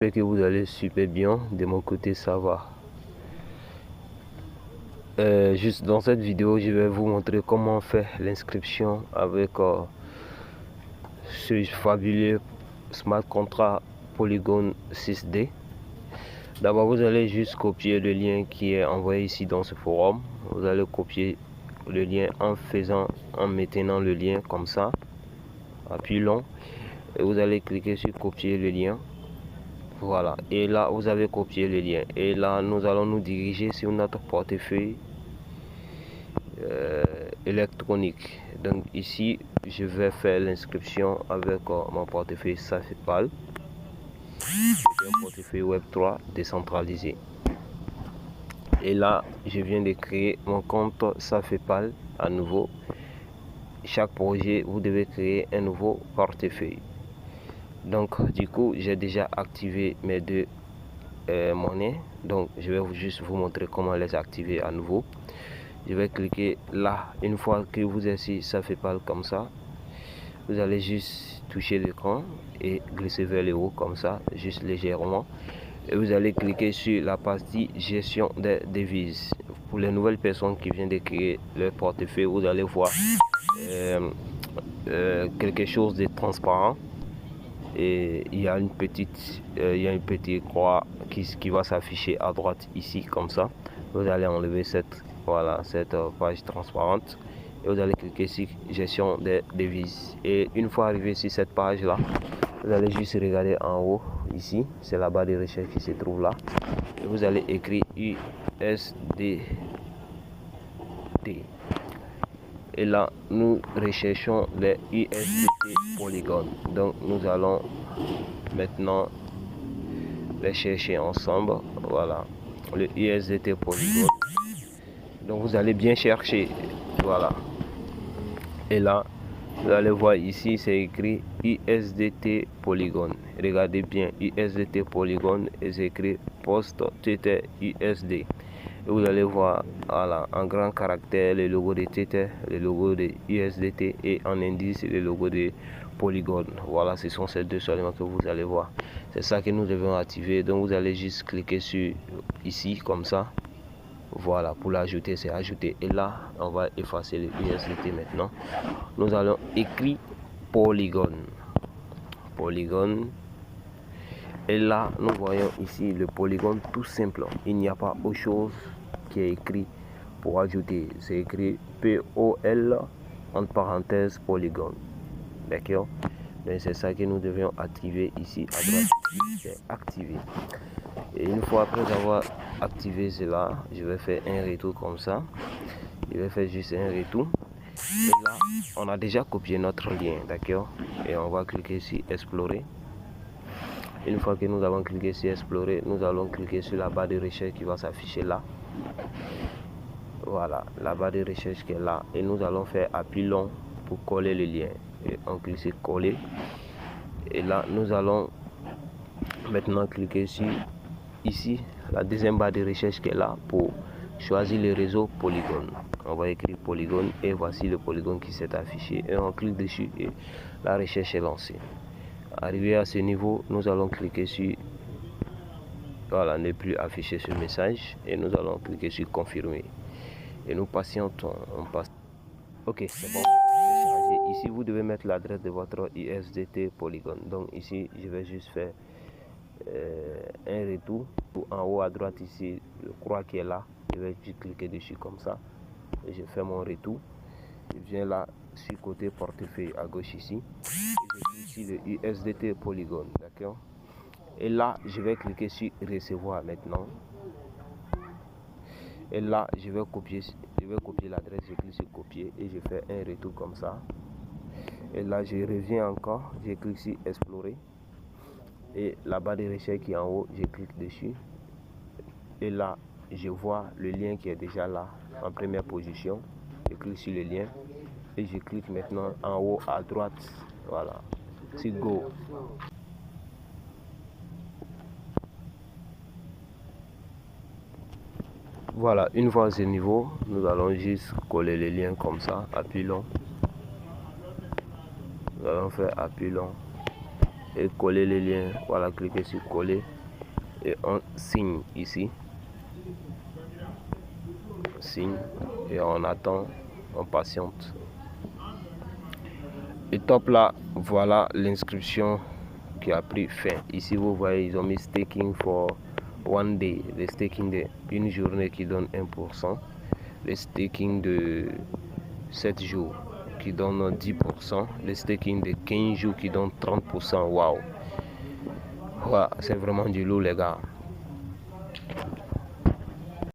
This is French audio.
J'espère que vous allez super bien. De mon côté, ça va. Juste dans cette vidéo, je vais vous montrer comment faire l'inscription avec ce fabuleux smart contract Polygon 6D. D'abord, vous allez juste copier le lien qui est envoyé ici dans ce forum. Vous allez copier le lien en maintenant le lien comme ça, appui long, et vous allez cliquer sur copier le lien. Voilà, et là vous avez copié le lien, et là nous allons nous diriger sur notre portefeuille électronique. Donc ici je vais faire l'inscription avec mon portefeuille Safepal, un portefeuille Web3 décentralisé. Et là je viens de créer mon compte Safepal à nouveau. Chaque projet vous devez créer un nouveau portefeuille. Donc du coup j'ai déjà activé mes deux monnaies, donc je vais juste vous montrer comment les activer à nouveau. Je vais cliquer là. Une fois que vous êtes ici, ça fait pas comme ça, vous allez juste toucher l'écran et glisser vers le haut comme ça, juste légèrement, et vous allez cliquer sur la partie gestion des devises. Pour les nouvelles personnes qui viennent de créer leur portefeuille, vous allez voir quelque chose de transparent, et il y a une petite croix qui va s'afficher à droite ici comme ça. Vous allez enlever cette page transparente et vous allez cliquer sur gestion des devises. Et une fois arrivé sur cette page là, vous allez juste regarder en haut ici, c'est la barre de recherche qui se trouve là, et vous allez écrire USDT. Et là nous recherchons les USDT Polygon, donc nous allons maintenant les chercher ensemble. Voilà, le USDT Polygon, donc vous allez bien chercher. Voilà, et là vous allez voir ici c'est écrit USDT Polygon. Regardez bien, USDT Polygon, et c'est écrit post Tether USD. Et vous allez voir, voilà, en grand caractère le logo de Tether, le logo de USDT, et en indice le logo de Polygon. Voilà, ce sont ces deux seulement que vous allez voir. C'est ça que nous devons activer. Donc vous allez juste cliquer sur ici comme ça. Voilà, pour l'ajouter, c'est ajouter. Et là on va effacer le USDT. Maintenant nous allons écrire Polygon. Et là nous voyons ici le polygone tout simple. Il n'y a pas autre chose qui est écrit pour ajouter. C'est écrit POL entre parenthèses polygone. D'accord, donc c'est ça que nous devions activer ici à droite. C'est activé. Et une fois après avoir activé cela, je vais faire un retour comme ça. Je vais faire juste un retour. Et là on a déjà copié notre lien, d'accord, et on va cliquer sur explorer. Une fois que nous avons cliqué sur explorer, nous allons cliquer sur la barre de recherche qui va s'afficher là. Voilà, la barre de recherche qui est là, et nous allons faire appui long pour coller le lien, et on clique sur coller. Et là nous allons maintenant cliquer sur ici la deuxième barre de recherche qui est là pour choisir le réseau Polygon. On va écrire Polygon, et voici le polygone qui s'est affiché, et on clique dessus et la recherche est lancée. Arrivé à ce niveau, nous allons cliquer sur voilà, ne plus afficher ce message, et nous allons cliquer sur confirmer, et nous patientons. On passe. Ok, c'est bon. Ici vous devez mettre l'adresse de votre USDT Polygon. Donc ici je vais juste faire un retour. En haut à droite ici, le croix qui est là, je vais juste cliquer dessus comme ça, et je fais mon retour. Je viens là sur côté portefeuille à gauche ici, et je clique sur le USDT Polygon, d'accord. Et là je vais cliquer sur recevoir maintenant, et là je vais copier l'adresse. Je clique sur copier et je fais un retour comme ça. Et là je reviens encore, je clique sur explorer, et la barre de recherche qui est en haut, je clique dessus, et là je vois le lien qui est déjà là en première position. Je clique sur le lien et je clique maintenant en haut à droite, voilà, sur go. Voilà, une fois à ce niveau, nous allons juste coller les liens comme ça, appui long. Nous allons faire appui long. et coller le lien. Voilà, cliquez sur coller et on signe ici. Signe et on attend, on patiente. Et top là, voilà l'inscription qui a pris fin. Ici vous voyez, ils ont mis staking for one day, le staking de une journée qui donne 1%, le staking de 7 jours qui donne 10%, le staking de 15 jours qui donne 30%. Waouh, voilà, c'est vraiment du lourd les gars.